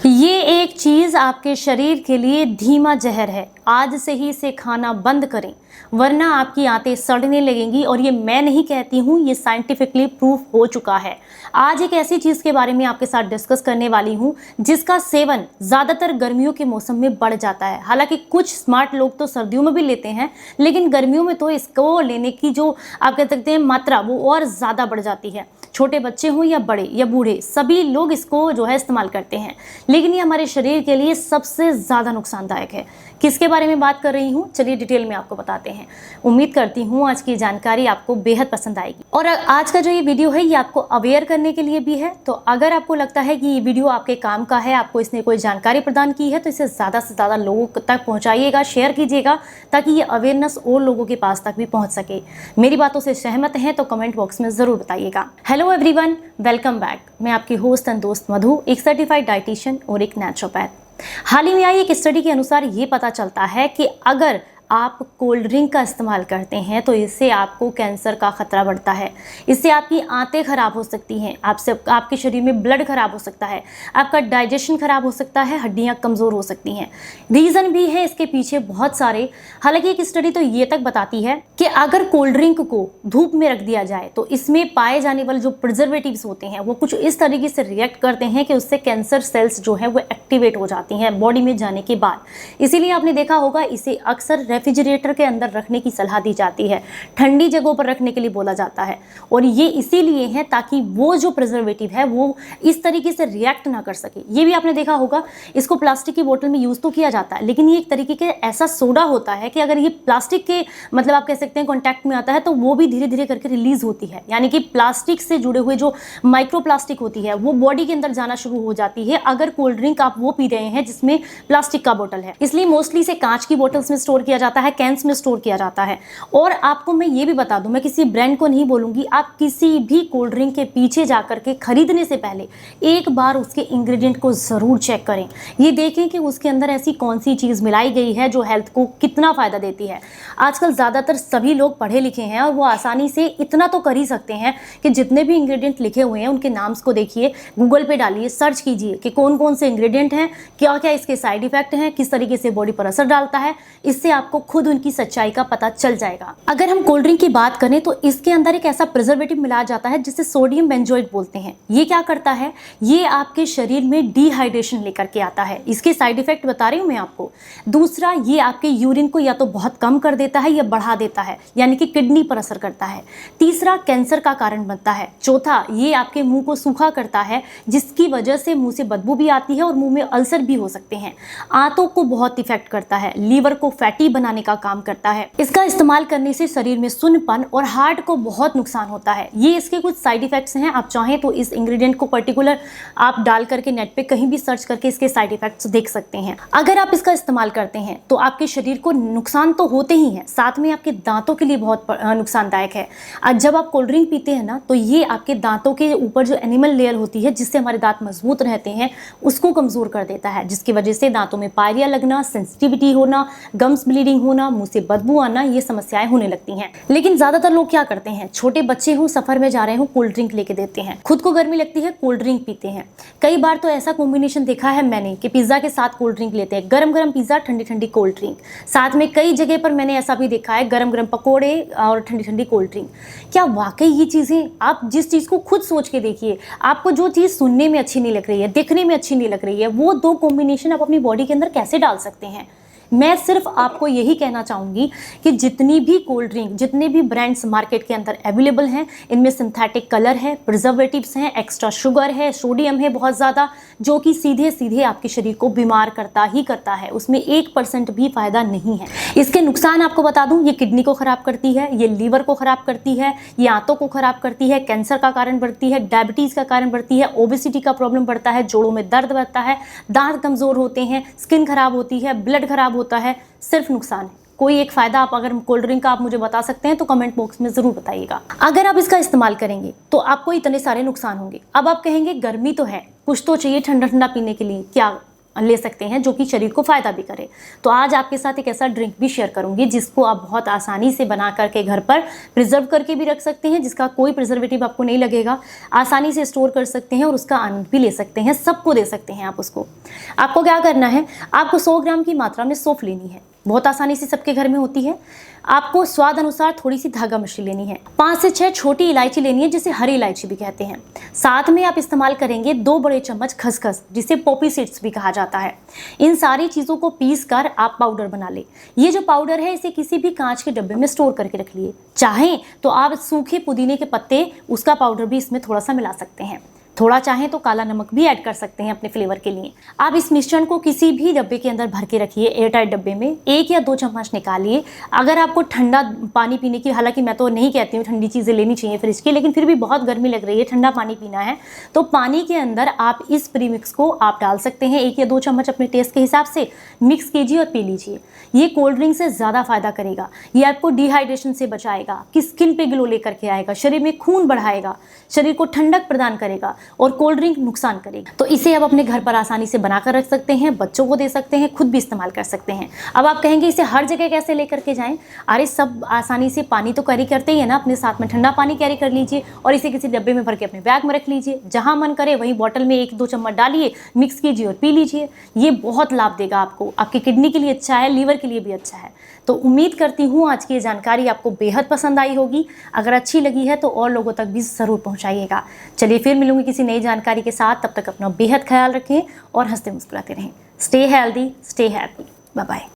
ये एक चीज़ आपके शरीर के लिए धीमा जहर है। आज से ही इसे खाना बंद करें, वरना आपकी आंतें सड़ने लगेंगी। और ये मैं नहीं कहती हूँ, ये साइंटिफिकली प्रूफ हो चुका है। आज एक ऐसी चीज़ के बारे में आपके साथ डिस्कस करने वाली हूँ जिसका सेवन ज़्यादातर गर्मियों के मौसम में बढ़ जाता है। हालांकि कुछ स्मार्ट लोग तो सर्दियों में भी लेते हैं, लेकिन गर्मियों में तो इसको लेने की जो आप कह सकते हैं मात्रा, वो और ज़्यादा बढ़ जाती है। छोटे बच्चे हों या बड़े या बूढ़े, सभी लोग इसको जो है इस्तेमाल करते हैं, लेकिन ये हमारे शरीर के लिए सबसे ज़्यादा नुकसानदायक है। किसके बारे में बात कर रही हूँ, चलिए डिटेल में आपको बताते हैं। उम्मीद करती हूँ आज की जानकारी आपको बेहद पसंद आएगी। और आज का जो ये वीडियो है, ये आपको अवेयर करने के लिए भी है। तो अगर आपको लगता है कि ये वीडियो आपके काम का है, आपको इसने कोई जानकारी प्रदान की है, तो इसे ज़्यादा से ज़्यादा लोगों तक पहुँचाइएगा, शेयर कीजिएगा, ताकि ये अवेयरनेस और लोगों के पास तक भी पहुँच सके। मेरी बातों से सहमत हैं तो कमेंट बॉक्स में ज़रूर बताइएगा। Hello everyone, welcome back. मैं आपकी होस्ट एंड दोस्त मधु, एक सर्टिफाइड डाइटिशियन और एक नेचुरोपैथ। हाल ही में आई एक स्टडी के अनुसार ये पता चलता है कि अगर आप कोल्ड ड्रिंक का इस्तेमाल करते हैं तो इससे आपको कैंसर का खतरा बढ़ता है। इससे आपकी आंतें खराब हो सकती हैं, आपके शरीर में ब्लड खराब हो सकता है, आपका डाइजेशन खराब हो सकता है, हड्डियां कमज़ोर हो सकती हैं। रीज़न भी है इसके पीछे बहुत सारे। हालांकि एक स्टडी तो ये तक बताती है कि अगर कोल्ड ड्रिंक को धूप में रख दिया जाए तो इसमें पाए जाने वाले जो प्रिजर्वेटिव्स होते हैं वो कुछ इस तरीके से रिएक्ट करते हैं कि उससे कैंसर सेल्स जो है वो एक्टिवेट हो जाती हैं बॉडी में जाने के बाद। इसीलिए आपने देखा होगा, इसे अक्सर रेफ्रिजरेटर के अंदर रखने की सलाह दी जाती है, ठंडी जगहों पर रखने के लिए बोला जाता है। और ये इसीलिए है ताकि वो जो प्रिजर्वेटिव है वो इस तरीके से रिएक्ट ना कर सके। ये भी आपने देखा होगा, इसको प्लास्टिक की बोतल में यूज़ तो किया जाता है, लेकिन ये एक तरीके के ऐसा सोडा होता है कि अगर ये प्लास्टिक के मतलब आप कह सकते हैं कॉन्टैक्ट में आता है तो वो भी धीरे धीरे करके रिलीज होती है। यानी कि प्लास्टिक से जुड़े हुए जो माइक्रो प्लास्टिक होती है वो बॉडी के अंदर जाना शुरू हो जाती है अगर कोल्ड ड्रिंक आप वो पी रहे हैं जिसमें प्लास्टिक का बोतल है। इसलिए मोस्टली इसे कांच की बोतल्स में स्टोर किया जाता है, कैंस में स्टोर किया जाता है। और आपको मैं ये भी बता दूं, मैं किसी ब्रांड को नहीं बोलूंगी, आप किसी भी कोल्ड ड्रिंक के पीछे जाकर के खरीदने से पहले एक बार उसके इंग्रेडिएंट को जरूर चेक करें। ये देखें कि उसके अंदर ऐसी कौन सी चीज मिलाई गई है जो हेल्थ को कितना फायदा देती है। आजकल ज्यादातर सभी लोग पढ़े लिखे हैं और वो आसानी से इतना तो कर ही सकते हैं कि जितने भी इंग्रेडिएंट लिखे हुए हैं उनके नाम्स को देखिए, गूगल पे डालिए, सर्च कीजिए कि कौन कौन से इंग्रेडिएंट हैं, क्या क्या इसके साइड इफेक्ट हैं, किस तरीके से बॉडी पर असर डालता है। इससे आपको खुद उनकी सच्चाई का पता चल जाएगा। अगर हम कोल्ड ड्रिंक की बात करें तो इसके अंदर एक ऐसा प्रिजर्वेटिव मिलाया जाता है जिसे सोडियम बेंजोएट बोलते हैं। ये क्या करता है, ये आपके शरीर में डिहाइड्रेशन लेकर के आता है। इसके साइड इफेक्ट बता रही हूं मैं आपको। दूसरा, ये आपके यूरिन को या तो बहुत कम कर देता है या बढ़ा देता है, यानी कि किडनी पर असर करता है। तीसरा, कैंसर का कारण बनता है। चौथा, ये आपके मुंह को सूखा करता है जिसकी वजह से मुंह से बदबू भी आती है और मुंह में अल्सर भी हो सकते हैं। आंतों को बहुत इफेक्ट करता है, लीवर को फैटी बनाने का काम करता है। इसका इस्तेमाल करने से शरीर में सुन्नपन और हार्ट को बहुत नुकसान होता है। ये इसके कुछ साइड इफेक्ट्स हैं। आप चाहें तो इस इंग्रेडिएंट को पर्टिकुलर आप डाल करके नेट पे कहीं भी सर्च करके इसके साइड इफेक्ट्स देख सकते हैं। अगर आप इसका इस्तेमाल करते हैं तो आपके शरीर को नुकसान तो होते ही हैं, साथ में आपके दांतों के लिए बहुत नुकसानदायक है। आज जब आप कोल्ड ड्रिंक पीते हैं ना, तो ये आपके दांतों के ऊपर जो एनिमल लेयर होती है जिससे हमारे दांत मजबूत रहते हैं, उसको कमजोर कर देता है, जिसकी वजह से दांतों में पायरिया लगना, सेंसिटिविटी होना, गम्स ब्लीडिंग होना, मुंह से बदबू आना, ये समस्याएं होने लगती हैं। लेकिन ज्यादातर लोग क्या करते हैं, छोटे बच्चे हो, सफर में जा रहे हो, कोल्ड ड्रिंक लेके देते हैं, खुद को गर्मी लगती है, कोल्ड ड्रिंक पीते हैं। कई बार तो ऐसा कॉम्बिनेशन देखा है मैंने कि पिज्जा के साथ कोल्ड ड्रिंक लेते हैं, गरम गरम पिज्जा, ठंडी ठंडी कोल्ड ड्रिंक। साथ में कई जगह पर मैंने ऐसा भी देखा है, गरम गरम पकोड़े और ठंडी ठंडी कोल्ड ड्रिंक। क्या वाकई ये चीजें, आप जिस चीज को खुद सोच के देखिए, आपको जो चीज सुनने में अच्छी नहीं लग रही है, देखने में अच्छी नहीं लग रही है, वो दो कॉम्बिनेशन आप अपनी बॉडी के अंदर कैसे डाल सकते हैं। मैं सिर्फ आपको यही कहना चाहूँगी कि जितनी भी कोल्ड ड्रिंक, जितने भी ब्रांड्स मार्केट के अंदर अवेलेबल हैं, इनमें सिंथेटिक कलर है, प्रिजर्वेटिव्स हैं, एक्स्ट्रा शुगर है, सोडियम है बहुत ज़्यादा, जो कि सीधे सीधे आपके शरीर को बीमार करता ही करता है। उसमें 1% भी फायदा नहीं है। इसके नुकसान आपको बता दूं, ये किडनी को ख़राब करती है, ये लीवर को ख़राब करती है, ये आंतों को ख़राब करती है, कैंसर का कारण बढ़ती है, डायबिटीज़ का कारण बढ़ती है, ओबेसिटी का प्रॉब्लम बढ़ता है, जोड़ों में दर्द बढ़ता है, दांत कमज़ोर होते हैं, स्किन खराब होती है, ब्लड खराब होता है। सिर्फ नुकसान है। कोई एक फायदा आप अगर कोल्ड ड्रिंक का आप मुझे बता सकते हैं तो कमेंट बॉक्स में जरूर बताइएगा। अगर आप इसका इस्तेमाल करेंगे तो आपको इतने सारे नुकसान होंगे। अब आप कहेंगे गर्मी तो है, कुछ तो चाहिए ठंडा ठंडा पीने के लिए, क्या ले सकते हैं जो कि शरीर को फ़ायदा भी करे। तो आज आपके साथ एक ऐसा ड्रिंक भी शेयर करूंगी जिसको आप बहुत आसानी से बना करके घर पर प्रिजर्व करके भी रख सकते हैं, जिसका कोई प्रिजर्वेटिव आपको नहीं लगेगा, आसानी से स्टोर कर सकते हैं और उसका आनंद भी ले सकते हैं, सबको दे सकते हैं आप उसको। आपको क्या करना है, आपको 100 ग्राम की मात्रा में सौंफ लेनी है, बहुत आसानी से सबके घर में होती है। आपको स्वाद अनुसार थोड़ी सी धागा मिश्री लेनी है। 5 से 6 छोटी इलायची लेनी है, जिसे हरी इलायची भी कहते हैं। साथ में आप इस्तेमाल करेंगे 2 बड़े चम्मच खसखस, जिसे पॉपी सीड्स भी कहा जाता है। इन सारी चीज़ों को पीस कर आप पाउडर बना ले। ये जो पाउडर है इसे किसी भी कांच के डब्बे में स्टोर करके रख लिए। चाहें तो आप सूखे पुदीने के पत्ते, उसका पाउडर भी इसमें थोड़ा सा मिला सकते हैं। थोड़ा चाहें तो काला नमक भी ऐड कर सकते हैं अपने फ्लेवर के लिए। आप इस मिश्रण को किसी भी डब्बे के अंदर भर के रखिए, एयरटाइट डब्बे में। 1 या 2 चम्मच निकालिए। अगर आपको ठंडा पानी पीने की, हालांकि मैं तो नहीं कहती हूँ ठंडी चीज़ें लेनी चाहिए फ्रिज की, लेकिन फिर भी बहुत गर्मी लग रही है, ठंडा पानी पीना है, तो पानी के अंदर आप इस प्रीमिक्स को आप डाल सकते हैं। 1 या 2 चम्मच अपने टेस्ट के हिसाब से मिक्स कीजिए और पी लीजिए। ये कोल्ड ड्रिंक से ज़्यादा फायदा करेगा। ये आपको डिहाइड्रेशन से बचाएगा, आपकी स्किन पे ग्लो लेकर के आएगा, शरीर में खून बढ़ाएगा, शरीर को ठंडक प्रदान करेगा, और कोल्ड ड्रिंक नुकसान करेगी। तो इसे आप अपने घर पर आसानी से बनाकर रख सकते हैं, बच्चों को दे सकते हैं, खुद भी इस्तेमाल कर सकते हैं। अब आप कहेंगे इसे हर जगह कैसे लेकर के जाएं? अरे सब आसानी से पानी तो कैरी करते ही है ना, अपने साथ में ठंडा पानी कैरी कर लीजिए और इसे किसी डब्बे में भर के अपने बैग में रख लीजिए। जहां मन करे वहीं बॉटल में 1-2 चम्मच डालिए, मिक्स कीजिए और पी लीजिए। ये बहुत लाभ देगा आपको, आपकी किडनी के लिए अच्छा है, लीवर के लिए भी अच्छा है। तो उम्मीद करती हूँ आज की ये जानकारी आपको बेहद पसंद आई होगी। अगर अच्छी लगी है तो और लोगों तक भी ज़रूर पहुँचाइएगा। चलिए फिर मिलूंगी किसी नई जानकारी के साथ, तब तक अपना बेहद ख्याल रखें और हंसते मुस्कुराते रहें। Stay healthy, stay happy, bye bye.